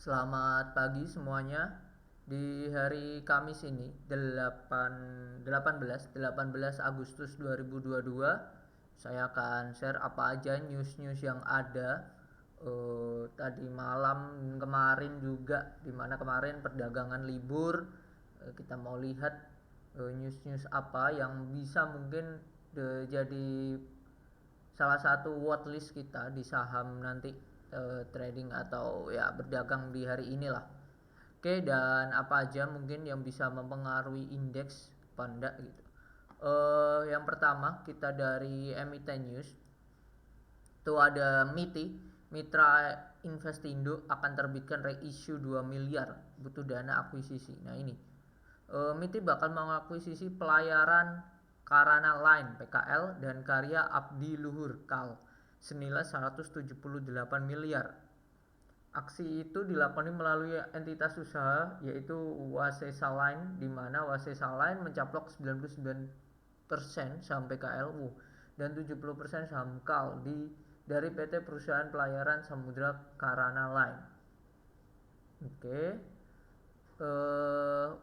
Selamat pagi semuanya. Di hari Kamis ini 18 Agustus 2022 saya akan share apa aja news-news yang ada tadi malam kemarin juga, dimana kemarin perdagangan libur. Kita mau lihat news-news apa yang bisa mungkin jadi salah satu watchlist kita di saham nanti, trading atau ya berdagang di hari inilah. Oke, dan apa aja mungkin yang bisa mempengaruhi indeks panda gitu. Yang pertama kita dari emiten news. Itu ada MITI, Mitra Investindo akan terbitkan reissue 2 miliar, butuh dana akuisisi. Nah ini, MITI bakal mengakuisisi pelayaran Karana Line PKL dan Karya Abdi Luhur KAL senilai 178 miliar. Aksi itu dilakoni melalui entitas usaha yaitu Wasesa Line, di mana Wasesa Line mencaplok 99% saham PKL dan 70% saham KAL dari PT Perusahaan Pelayaran Samudra Karana Line. Oke.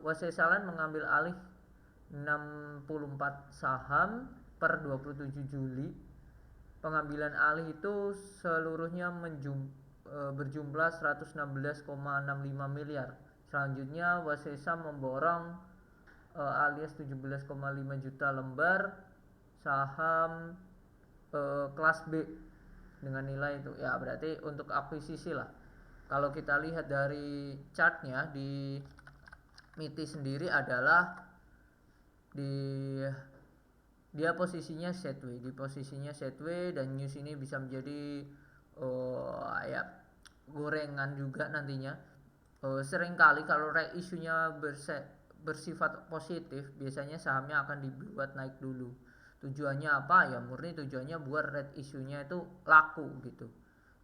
Wasesa Line mengambil alih 64 saham per 27 Juli. Pengambilan alih itu seluruhnya berjumlah 116,65 miliar. Selanjutnya Wasesa memborong alias 17,5 juta lembar saham kelas B dengan nilai itu ya, berarti untuk akuisisi lah. Kalau kita lihat dari chartnya di MITI sendiri adalah dia posisinya sideways, dan news ini bisa menjadi ya gorengan juga nantinya. Seringkali kalau reissue-nya bersifat positif, biasanya sahamnya akan dibuat naik dulu. Tujuannya apa? Ya murni tujuannya buat red issue-nya itu laku gitu.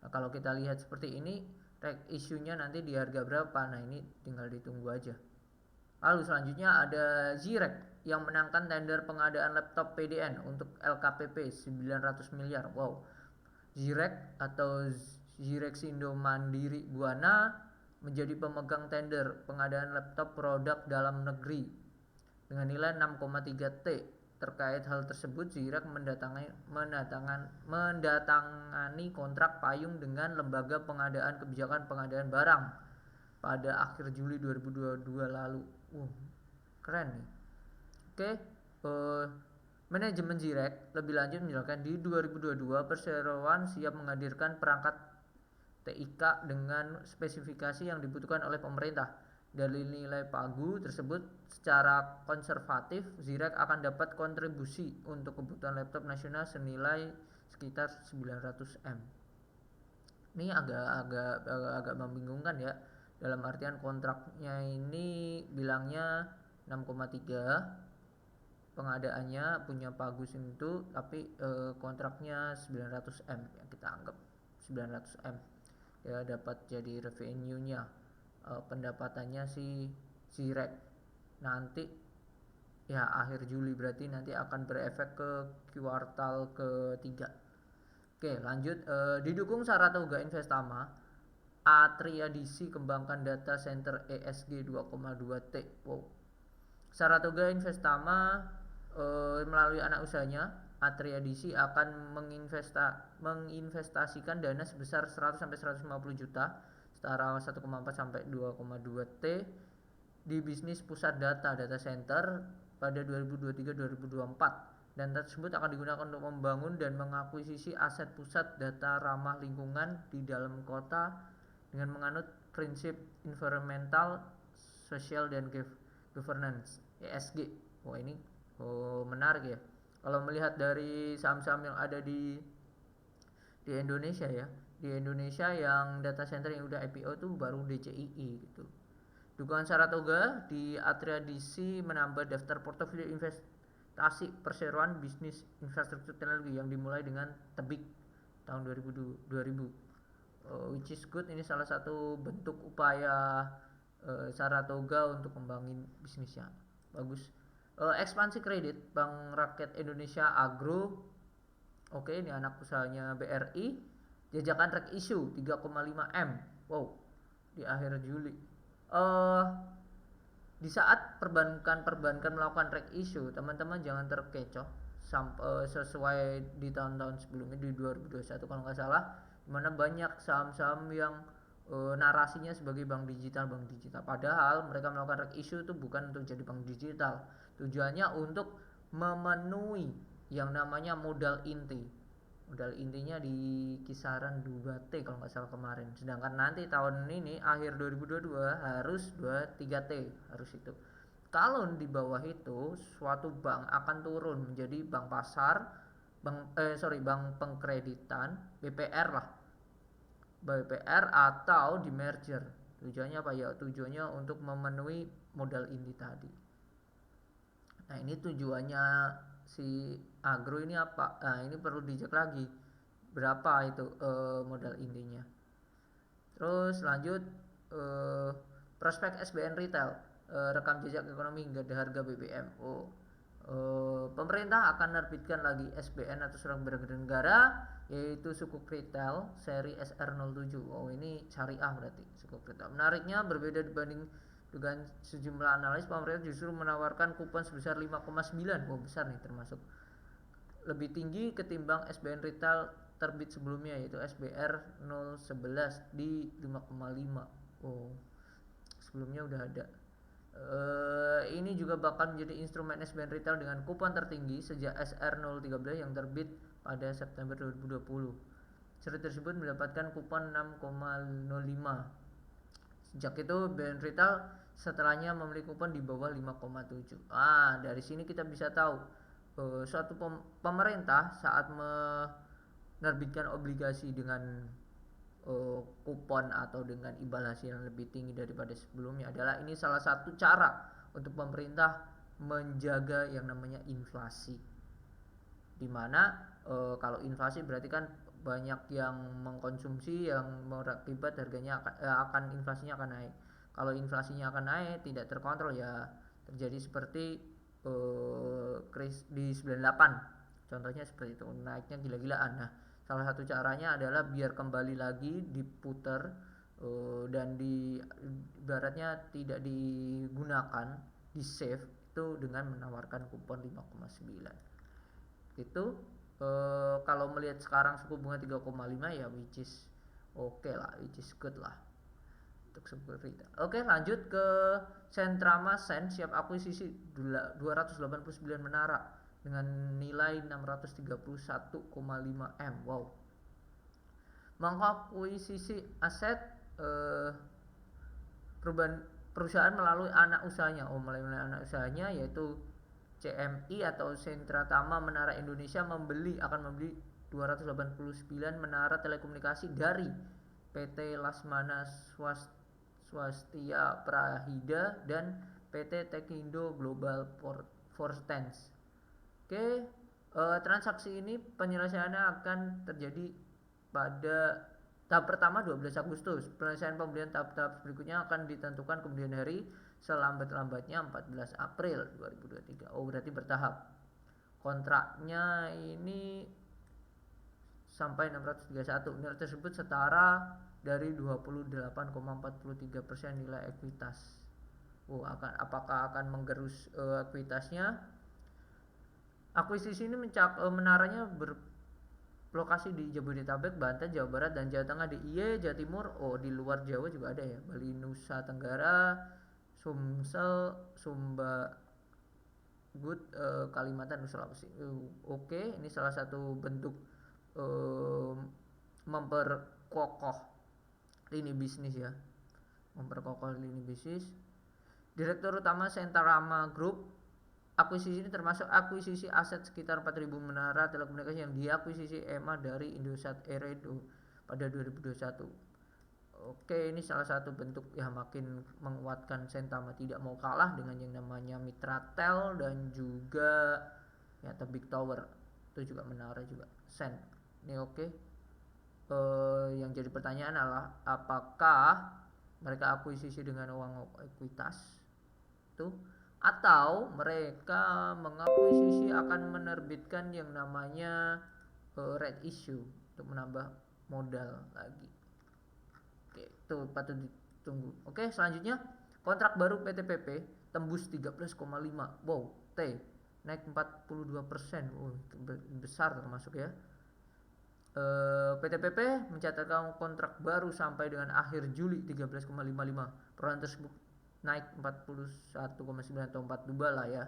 Nah, kalau kita lihat seperti ini, red issue-nya nanti di harga berapa? Nah, ini tinggal ditunggu aja. Lalu selanjutnya ada Zirek yang menangkan tender pengadaan laptop PDN untuk LKPP 900 miliar. Wow. Zirek atau Zirexindo Mandiri Buana menjadi pemegang tender pengadaan laptop produk dalam negeri dengan nilai 6,3 T. Terkait hal tersebut, Zirek mendatangani kontrak payung dengan Lembaga Pengadaan Kebijakan Pengadaan Barang pada akhir Juli 2022 lalu. Keren nih. Oke, manajemen Zirek lebih lanjut menjelaskan di 2022 perseroan siap menghadirkan perangkat TIK dengan spesifikasi yang dibutuhkan oleh pemerintah. Dari nilai pagu tersebut, secara konservatif Zirek akan dapat kontribusi untuk kebutuhan laptop nasional senilai sekitar 900 M. Ini agak membingungkan ya. Dalam artian kontraknya ini bilangnya 6,3, pengadaannya punya pagu itu, tapi kontraknya 900 M ya, kita anggap 900 M ya, dapat jadi revenue-nya, pendapatannya si Zirek nanti ya akhir Juli, berarti nanti akan berefek ke kuartal ketiga. Oke, lanjut. Didukung Saratoga Investama, Atria DC kembangkan data center ESG 2,2 T. Wow. Saratoga Investama melalui anak usahanya Atria DC akan menginvestasikan dana sebesar 100 sampai 150 juta setara 1,4 sampai 2,2 T di bisnis pusat data center pada 2023-2024, dan tersebut akan digunakan untuk membangun dan mengakuisisi aset pusat data ramah lingkungan di dalam kota dengan menganut prinsip environmental, social, dan governance ESG. Wah ini menarik ya. Kalau melihat dari saham-saham yang ada di Indonesia ya, di Indonesia yang data center yang udah IPO tuh baru DCII gitu. Dukungan Saratoga di Atria DC menambah daftar portofolio investasi perseroan bisnis infrastruktur teknologi yang dimulai dengan tebik tahun 2000, which is good. Ini salah satu bentuk upaya Saratoga untuk kembangin bisnisnya. Bagus. Ekspansi kredit Bank Rakyat Indonesia Agro. Oke, ini anak usahanya BRI. Jajakan rek issue 3,5 M. Wow. di akhir Juli. eh di saat perbankan melakukan reg issue, teman-teman jangan terkecoh sampai sesuai di tahun-tahun sebelumnya di 2021 kalau nggak salah, dimana banyak saham-saham yang narasinya sebagai bank digital, padahal mereka melakukan reg issue itu bukan untuk jadi bank digital, tujuannya untuk memenuhi yang namanya modal inti. Modal intinya di kisaran 2T kalau nggak salah kemarin. Sedangkan nanti tahun ini akhir 2022 harus 23T, harus itu. Kalau di bawah itu suatu bank akan turun menjadi bank pasar, bank pengkreditan, BPR lah. BPR atau di merger. Tujuannya apa ya? Tujuannya untuk memenuhi modal inti tadi. Nah, ini tujuannya si agro ini apa? Nah, ini perlu dicek lagi berapa itu modal intinya. Terus lanjut, prospek SBN Retail, rekam jejak ekonomi hingga harga BBM. Pemerintah akan menerbitkan lagi SBN atau surat berharga negara, yaitu sukuk retail seri SR07. Ini syariah berarti sukuk retail. Menariknya berbeda dibanding dengan sejumlah analis, pemerintah justru menawarkan kupon sebesar 5,9. Besar nih, termasuk lebih tinggi ketimbang SBN retail terbit sebelumnya, yaitu SBR 011 di 5,5. Sebelumnya udah ada. Ini juga bakal menjadi instrumen SBN retail dengan kupon tertinggi sejak SR 013 yang terbit pada September 2020. Seri tersebut mendapatkan kupon 6,05. Sejak itu BN retail setelahnya memiliki kupon di bawah 5,7. Dari sini kita bisa tahu suatu pemerintah saat menerbitkan obligasi dengan kupon atau dengan imbal hasil yang lebih tinggi daripada sebelumnya adalah ini salah satu cara untuk pemerintah menjaga yang namanya inflasi. Dimana kalau inflasi berarti kan banyak yang mengkonsumsi, yang berakibat harganya akan inflasinya akan naik. Kalau inflasinya akan naik tidak terkontrol, ya terjadi seperti di 98, contohnya seperti itu, naiknya gila-gilaan. Nah, salah satu caranya adalah biar kembali lagi diputer dan ibaratnya tidak digunakan, di save itu dengan menawarkan kupon 5,9. Itu kalau melihat sekarang suku bunga 3,5 ya which is okay lah, which is good lah untuk suku retail. Oke, lanjut ke Sentrama Sen siap akuisisi 289 menara dengan nilai 631,5 M. Wow. Mengakuisisi aset perusahaan melalui anak usahanya. Melalui anak usahanya yaitu CMI atau Sentratama Menara Indonesia akan membeli 289 menara telekomunikasi dari PT Lasmana Swastia Prahida dan PT Tekindo Global Forstance. Transaksi ini penyelesaiannya akan terjadi pada tahap pertama 12 Agustus. Penyelesaian pembelian tahap-tahap berikutnya akan ditentukan kemudian hari, selambat-lambatnya 14 April 2023. Berarti bertahap. Kontraknya ini sampai 631. Nilai tersebut setara dari 28,43% nilai ekuitas. Apakah akan menggerus ekuitasnya? Akuisisi ini menaranya berlokasi di Jabodetabek, Banten, Jawa Barat, dan Jawa Tengah, DIY, Jawa Timur. Di luar Jawa juga ada ya, Bali, Nusa Tenggara, Sumsel, Sumba, Kalimantan, Sulawesi. Ini salah satu bentuk memperkokoh lini bisnis ya, Direktur Utama Sentrama Group. Akuisisi ini termasuk akuisisi aset sekitar 4.000 menara telekomunikasi yang diakuisisi EMA dari Indosat Eredo pada 2021. Ini salah satu bentuk yang makin menguatkan Sentama tidak mau kalah dengan yang namanya Mitratel dan juga ya Big Tower, itu juga menara juga Sen. Ini yang jadi pertanyaan adalah apakah mereka akuisisi dengan uang ekuitas itu, atau mereka mengakuisisi akan menerbitkan yang namanya red issue untuk menambah modal lagi. Itu patut tunggu. Oke, selanjutnya kontrak baru PTPP tembus 13,5. Wow, T naik 42%. Oh, besar termasuk ya. PTPP mencatatkan kontrak baru sampai dengan akhir Juli 13,55. Perolehan tersebut naik 41,9 atau 42 lah ya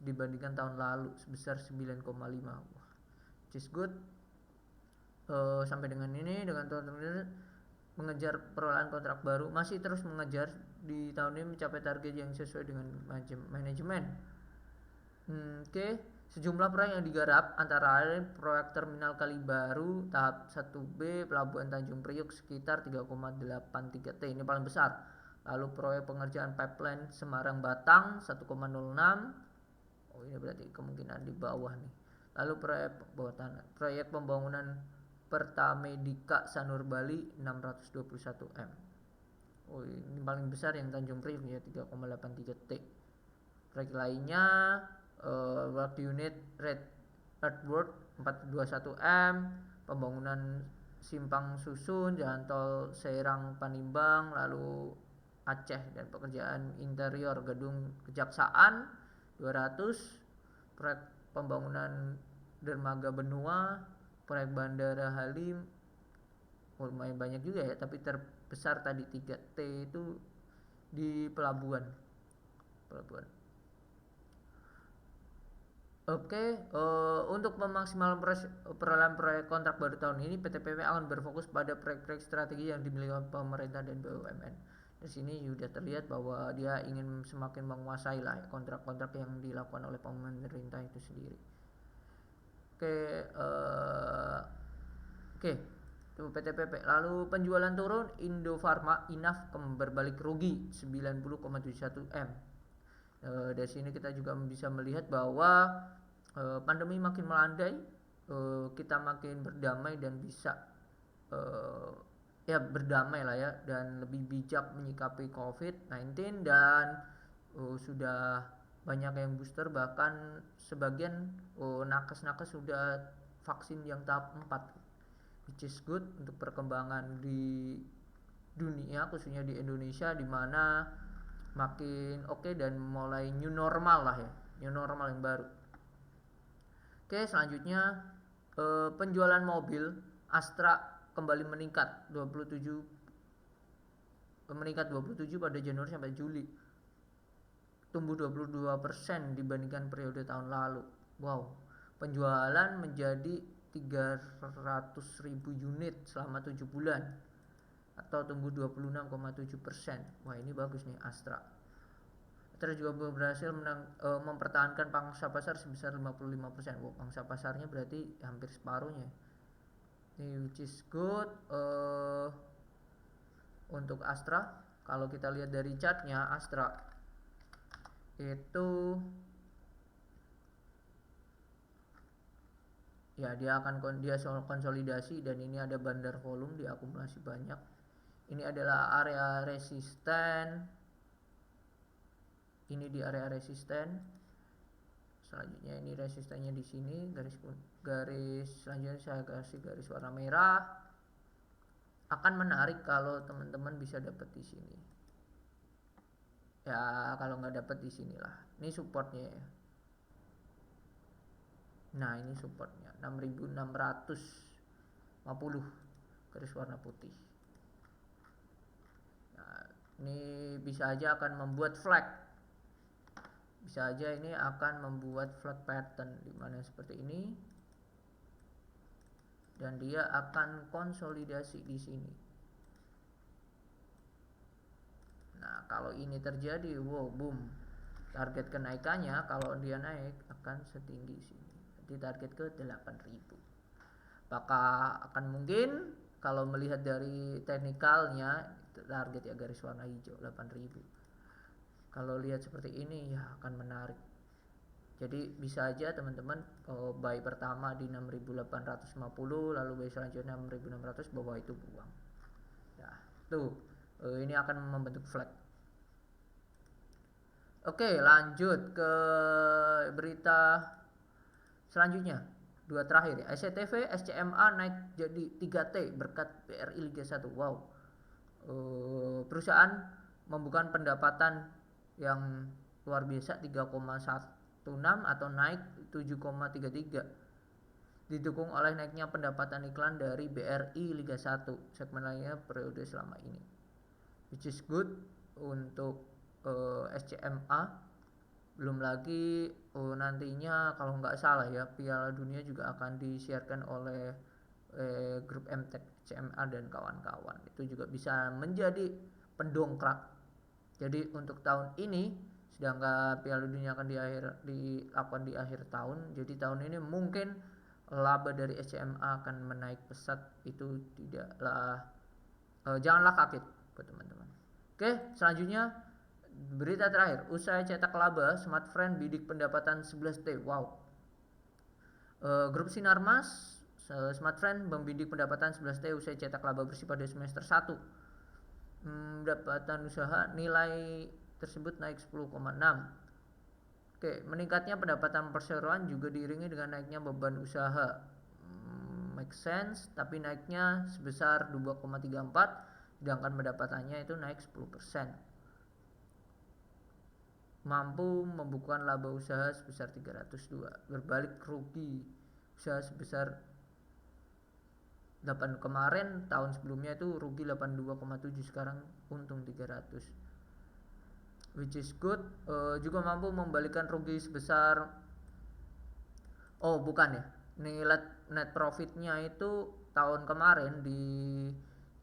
dibandingkan tahun lalu sebesar 9,5. Wah, which is good. Sampai dengan ini dengan teman-teman mengejar perolehan kontrak baru, masih terus mengejar di tahun ini mencapai target yang sesuai dengan manajemen. Oke. Sejumlah proyek yang digarap antara lain proyek Terminal Kali Baru tahap 1B Pelabuhan Tanjung Priok sekitar 3,83 T, ini paling besar. Lalu proyek pengerjaan pipeline Semarang Batang 1,06. Oh, ini berarti kemungkinan di bawah nih. Lalu proyek pembangunan Pertamedika Sanur Bali 621 M. Oh, ini paling besar yang Tanjung Priok ya 3,83 T. Proyek lainnya Work Unit Red Earthwork 421 M, pembangunan Simpang Susun, Jalan Tol Serang Panimbang, lalu Aceh, dan pekerjaan interior Gedung Kejaksaan 200, proyek pembangunan Dermaga Benua, proyek Bandara Halim. Lumayan banyak juga ya, tapi terbesar tadi 3T itu di pelabuhan. Oke, untuk memaksimalkan perolehan proyek kontrak baru tahun ini, PTPP akan berfokus pada proyek-proyek strategi yang dimiliki pemerintah dan BUMN. Di sini sudah terlihat bahwa dia ingin semakin menguasai lah kontrak-kontrak yang dilakukan oleh pemerintah itu sendiri. Oke, itu PTPP. Lalu penjualan turun, Indofarma Inaf berbalik rugi 90,71 M. Dari sini kita juga bisa melihat bahwa pandemi makin melandai, kita makin berdamai dan bisa berdamai lah ya, dan lebih bijak menyikapi COVID-19, dan sudah banyak yang booster, bahkan sebagian nakes sudah vaksin yang tahap 4, which is good untuk perkembangan di dunia, khususnya di Indonesia, di mana makin oke dan mulai new normal lah ya, new normal yang baru. Oke, selanjutnya penjualan mobil Astra kembali meningkat 27 pada Januari sampai Juli, tumbuh 22% dibandingkan periode tahun lalu. Wow, penjualan menjadi 300.000 unit selama 7 bulan atau tumbuh 26,7%. Wah, ini bagus nih Astra. Astra juga berhasil mempertahankan pangsa pasar sebesar 55%. Wow, pangsa pasarnya berarti hampir separuhnya. Ini which is good. Untuk Astra, kalau kita lihat dari chartnya, Astra itu ya dia konsolidasi, dan ini ada bandar volume diakumulasi banyak. Ini adalah area resisten. Ini di area resisten. Selanjutnya ini resistennya di sini, garis selanjutnya saya kasih garis warna merah. Akan menarik kalau teman-teman bisa dapat di sini. Ya, kalau nggak dapat di sinilah. Ini supportnya ya. Nah, ini supportnya 6.650 garis warna putih. Ini bisa aja akan membuat flag, bisa aja ini akan membuat flag pattern di mana seperti ini, dan dia akan konsolidasi di sini. Nah, kalau ini terjadi, wow, boom, target kenaikannya kalau dia naik akan setinggi sini, jadi target ke 8.000. Apakah akan mungkin? Kalau melihat dari teknikalnya, target ya garis warna hijau 8.000. Kalau lihat seperti ini ya akan menarik. Jadi bisa aja teman-teman buy pertama di 6.850, lalu buy selanjutnya 6.600, bawah itu buang. Ya, tuh ini akan membentuk flag. Oke, lanjut ke berita selanjutnya. Dua terakhir ya. SCTV, SCMA naik jadi 3T berkat BRI Liga 1. Wow. perusahaan membuka pendapatan yang luar biasa 3,16 atau naik 7,33, didukung oleh naiknya pendapatan iklan dari BRI Liga 1 segmen lainnya periode selama ini, which is good untuk SCMA. Belum lagi nantinya kalau nggak salah ya, Piala Dunia juga akan disiarkan oleh grup MTech, CMA dan kawan-kawan. Itu juga bisa menjadi pendongkrak. Jadi untuk tahun ini, sedangkan Piala Dunia akan dilakukan di akhir tahun, jadi tahun ini mungkin laba dari SCMA akan menaik pesat. Itu tidaklah janganlah kaget buat teman-teman. Oke, selanjutnya berita terakhir, usai cetak laba, Smartfren bidik pendapatan 11T. Wow. Grup Sinarmas, Smartfren membidik pendapatan 11T usai cetak laba bersih pada semester 1. Pendapatan usaha nilai tersebut naik 10,6. Oke, meningkatnya pendapatan perseroan juga diiringi dengan naiknya beban usaha. Make sense, tapi naiknya sebesar 2,34, sedangkan pendapatannya itu naik 10%. Mampu membukukan laba usaha sebesar 302, berbalik rugi usaha sebesar 8 kemarin, tahun sebelumnya itu rugi 82,7, sekarang untung 300, which is good. Juga mampu membalikan rugi sebesar nilai net profitnya itu tahun kemarin di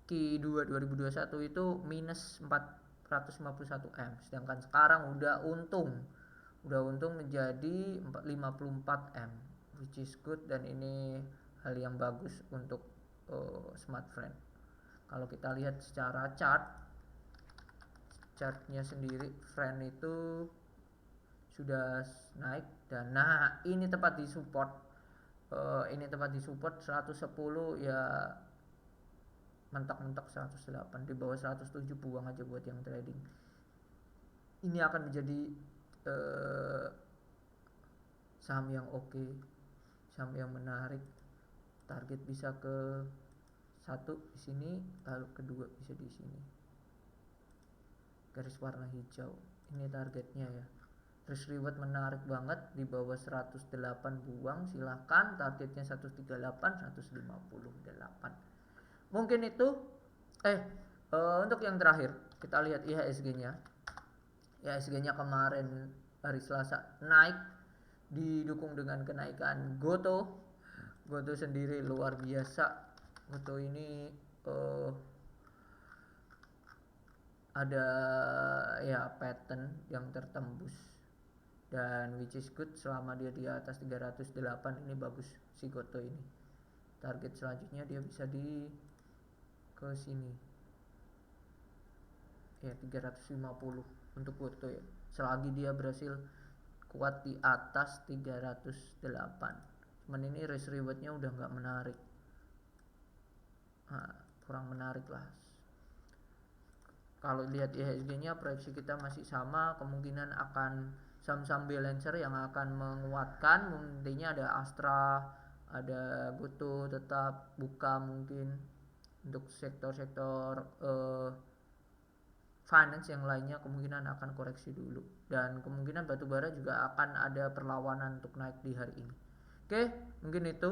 Q2 2021 itu minus 451 M, sedangkan sekarang udah untung menjadi 54 M, which is good, dan ini hal yang bagus untuk Smartfren. Kalau kita lihat secara chartnya sendiri, Fren itu sudah naik, dan nah ini tepat di support 110 ya, mentok-mentok 108, di bawah 107 buang aja buat yang trading. Ini akan menjadi saham yang oke, saham yang menarik. Target bisa ke 1 di sini, lalu kedua bisa di sini. Garis warna hijau. Ini targetnya ya. Risk reward menarik banget, di bawah 108 buang, silahkan. Targetnya 138, 158. Mungkin itu untuk yang terakhir kita lihat IHSG-nya. IHSG-nya kemarin hari Selasa naik, didukung dengan kenaikan Goto sendiri luar biasa. Goto ini ada ya pattern yang tertembus, dan which is good selama dia di atas 308. Ini bagus si Goto ini. Target selanjutnya dia bisa di ke sini ya, 350 untuk Goto ya, selagi dia berhasil kuat di atas 308. Cuman ini risk rewardnya udah nggak menarik, kurang menarik lah. Kalau lihat IHSG-nya, proyeksi kita masih sama, kemungkinan akan saham-saham balancer yang akan menguatkan. Intinya ada Astra, ada Goto tetap buka. Mungkin untuk sektor-sektor finance yang lainnya kemungkinan akan koreksi dulu, dan kemungkinan batubara juga akan ada perlawanan untuk naik di hari ini. Oke, mungkin itu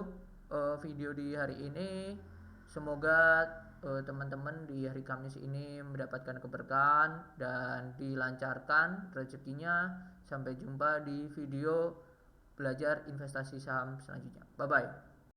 video di hari ini. Semoga teman-teman di hari Kamis ini mendapatkan keberkahan dan dilancarkan rezekinya. Sampai jumpa di video belajar investasi saham selanjutnya. Bye bye.